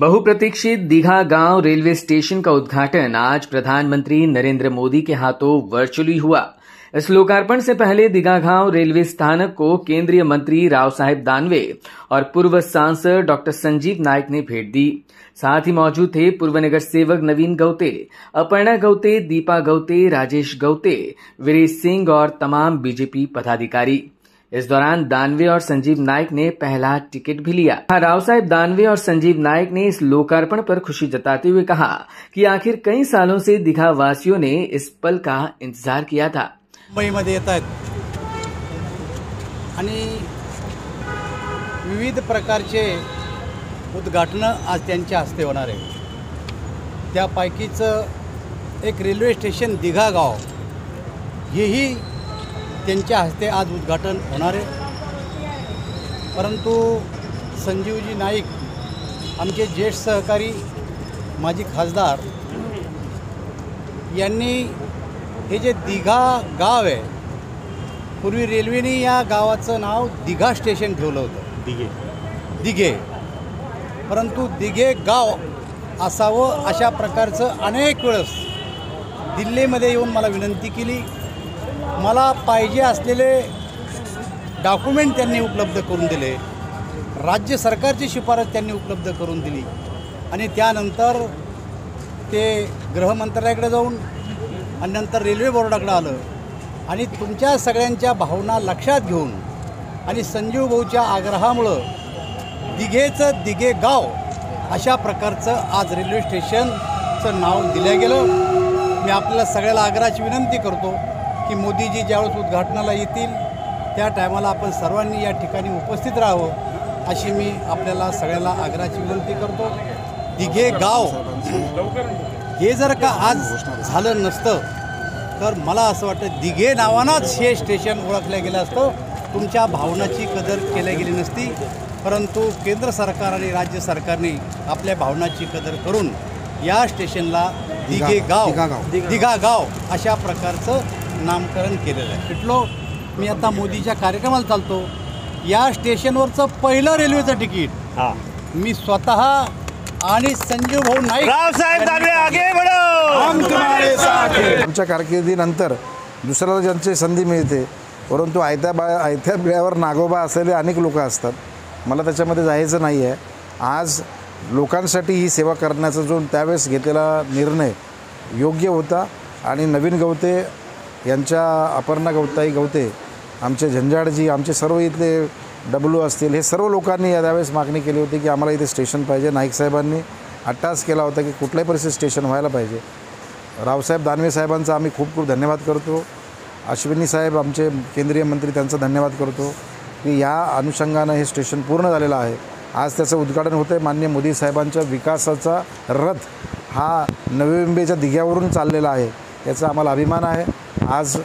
बहुप्रतीक्षित दीघा गांव railway station का उद्घाटन आज प्रधानमंत्री नरेंद्र मोदी के हाथों वर्चुअली हुआ। इस लोकार्पण से पहले दीघा गांव रेलवे स्थानक को केंद्रीय मंत्री राव साहेब दानवे और पूर्व सांसद डॉक्टर संजीव नायक ने भेंट दी। साथ ही मौजूद थे पूर्व नगर सेवक नवीन गौते, अपर्णा गौते, दीपा गौते, राजेश गौते, वीरेश सिंह और तमाम बीजेपी पदाधिकारी। इस दौरान दानवे और संजीव नायक ने पहला टिकट भी लिया। राव साहेब दानवे और संजीव नायक ने इस लोकार्पण पर खुशी जताते हुए कहा कि आखिर कई सालों से दीघा वासियों ने इस पल का इंतजार किया था। मुंबईमध्ये येत आहेत आणि विविध प्रकारचे उद्घाटन आज त्यांच्या हस्ते होणार आहे। त्यापैकीच एक रेल्वे स्टेशन दीघा गाव हेही त्यांच्या हस्ते आज उद्घाटन होणार आहे। परंतु संजीवजी नाईक आमचे ज्येष्ठ सहकारी माजी खासदार यांनी हे जे दीघा गाव आहे, पूर्वी रेल्वेने या गावाचं नाव दीघा स्टेशन ठेवलं होतं, दिघे। परंतु दिघे गाव असावं अशा प्रकारचं अनेक वेळेस दिल्लीमध्ये येऊन मला विनंती केली। मला पाहिजे असलेले डॉक्युमेंट त्यांनी उपलब्ध करून दिले, राज्य सरकारची शिफारस त्यांनी उपलब्ध करून दिली आणि त्यानंतर ते गृहमंत्रालयाकडे जाऊन आणि नंतर रेल्वे बोर्डाकडे आलं आणि तुमच्या सगळ्यांच्या भावना लक्षात घेऊन आणि संजीव भाऊच्या आग्रहामुळं दिघेचं दिघे गाव अशा प्रकारचं आज रेल्वे स्टेशनचं नाव दिलं गेलं। मी आपल्याला सगळ्याला आग्रहाची विनंती करतो की मोदीजी ज्यावेळेस उद्घाटनाला येतील त्या टायमाला आपण सर्वांनी या ठिकाणी उपस्थित राहावं अशी मी आपल्याला सगळ्याला आग्रहाची विनंती करतो। दिघे गाव हे जर का आज झालं नसतं तर मला असं वाटतं दिघे नावानंच हे स्टेशन ओळखलं गेलं असतं, तुमच्या भावनाची कदर केली गेली नसती। परंतु केंद्र सरकार आणि राज्य सरकारने आपल्या भावनाची कदर करून या स्टेशनला दीघा गाव अशा प्रकारचं नामकरण केलेलं आहे। म्हटलो मी आता मोदीच्या कार्यक्रमाला चालतो, या स्टेशनवरचं पहिलं रेल्वेचं तिकीट मी स्वतः आणि संजीव भाऊ नाईक राव साहेब दानवे आगे बढ़ो, हम तुम्हारे साथ हैं। आमच्या कारकिर्दीनंतर दुसऱ्याला ज्यांची संधी मिळते, परंतु आयत्या बिळावर नागोबा असलेले अनेक लोक असतात। मला त्याच्यामध्ये जायचं नाही आहे। आज लोकांसाठी ही सेवा करण्याचा जो त्यावेळेस घेतलेला निर्णय योग्य होता आणि नवीन गौते यांच्या अपर्णा गौताई गौते, आमचे झंझाडजी, आमचे सर्व इथले डब्ल्यू असतील, हे सर्व लोकांनी त्यावेळेस मागणी केली होती की आम्हाला इथे स्टेशन पाहिजे। नाईक साहेबांनी अट्टास केला होता की कुठल्याही परिस्थितीत स्टेशन व्हायला पाहिजे। रावसाहेब दानवे साहेबांचा आम्ही खूप खूप धन्यवाद करतो। अश्विनी साहेब आमचे केंद्रीय मंत्री, त्यांचा धन्यवाद करतो की या अनुषंगानं हे स्टेशन पूर्ण झालेलं आहे। आज त्याचं उद्घाटन होतं आहे। माननीय मोदी साहेबांच्या विकासाचा रथ हा नवी मुंबईच्या दिघ्यावरून चाललेला आहे, याचा आम्हाला अभिमान आहे। आज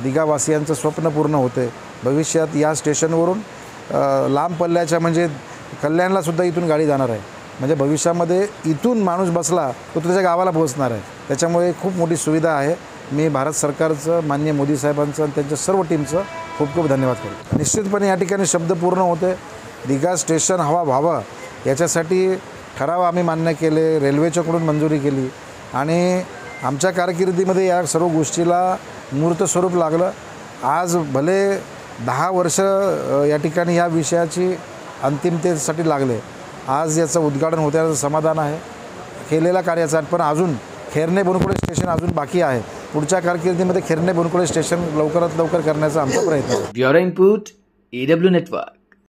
दिघावासियांचं स्वप्न पूर्ण होतं आहे। भविष्यात या स्टेशनवरून लांब पल्ल्याच्या म्हणजे कल्याणलासुद्धा इथून गाडी जाणार आहे, म्हणजे भविष्यामध्ये इथून माणूस बसला तो त्याच्या गावाला पोहोचणार आहे। त्याच्यामुळे खूप मोठी सुविधा आहे। मी भारत सरकारचं, माननीय मोदी साहेबांचं आणि त्यांच्या सर्व टीमचं खूप खूप धन्यवाद करतो। निश्चितपणे या ठिकाणी शब्द पूर्ण होते। दीघा स्टेशन व्हावं याच्यासाठी ठराव आम्ही मान्य केले, रेल्वेच्याकडून मंजुरी केली आणि आमच्या कारकिर्दीमध्ये या सर्व गोष्टीला मूर्त स्वरूप लागलं। आज भले 10 वर्ष या ठिकाणी या विषयाची अंतिमतेसाठी लागले, आज याचं उद्घाटन होत्याचं समाधान आहे केलेल्या कार्याचं। पण अजून खेरणे बनकुळे स्टेशन अजून बाकी आहे। पुढच्या कारकिर्दीमध्ये खेरणे बनकुळे स्टेशन लवकरात लवकर करण्याचा आमचा प्रयत्न आहे। Bureau input, EW network.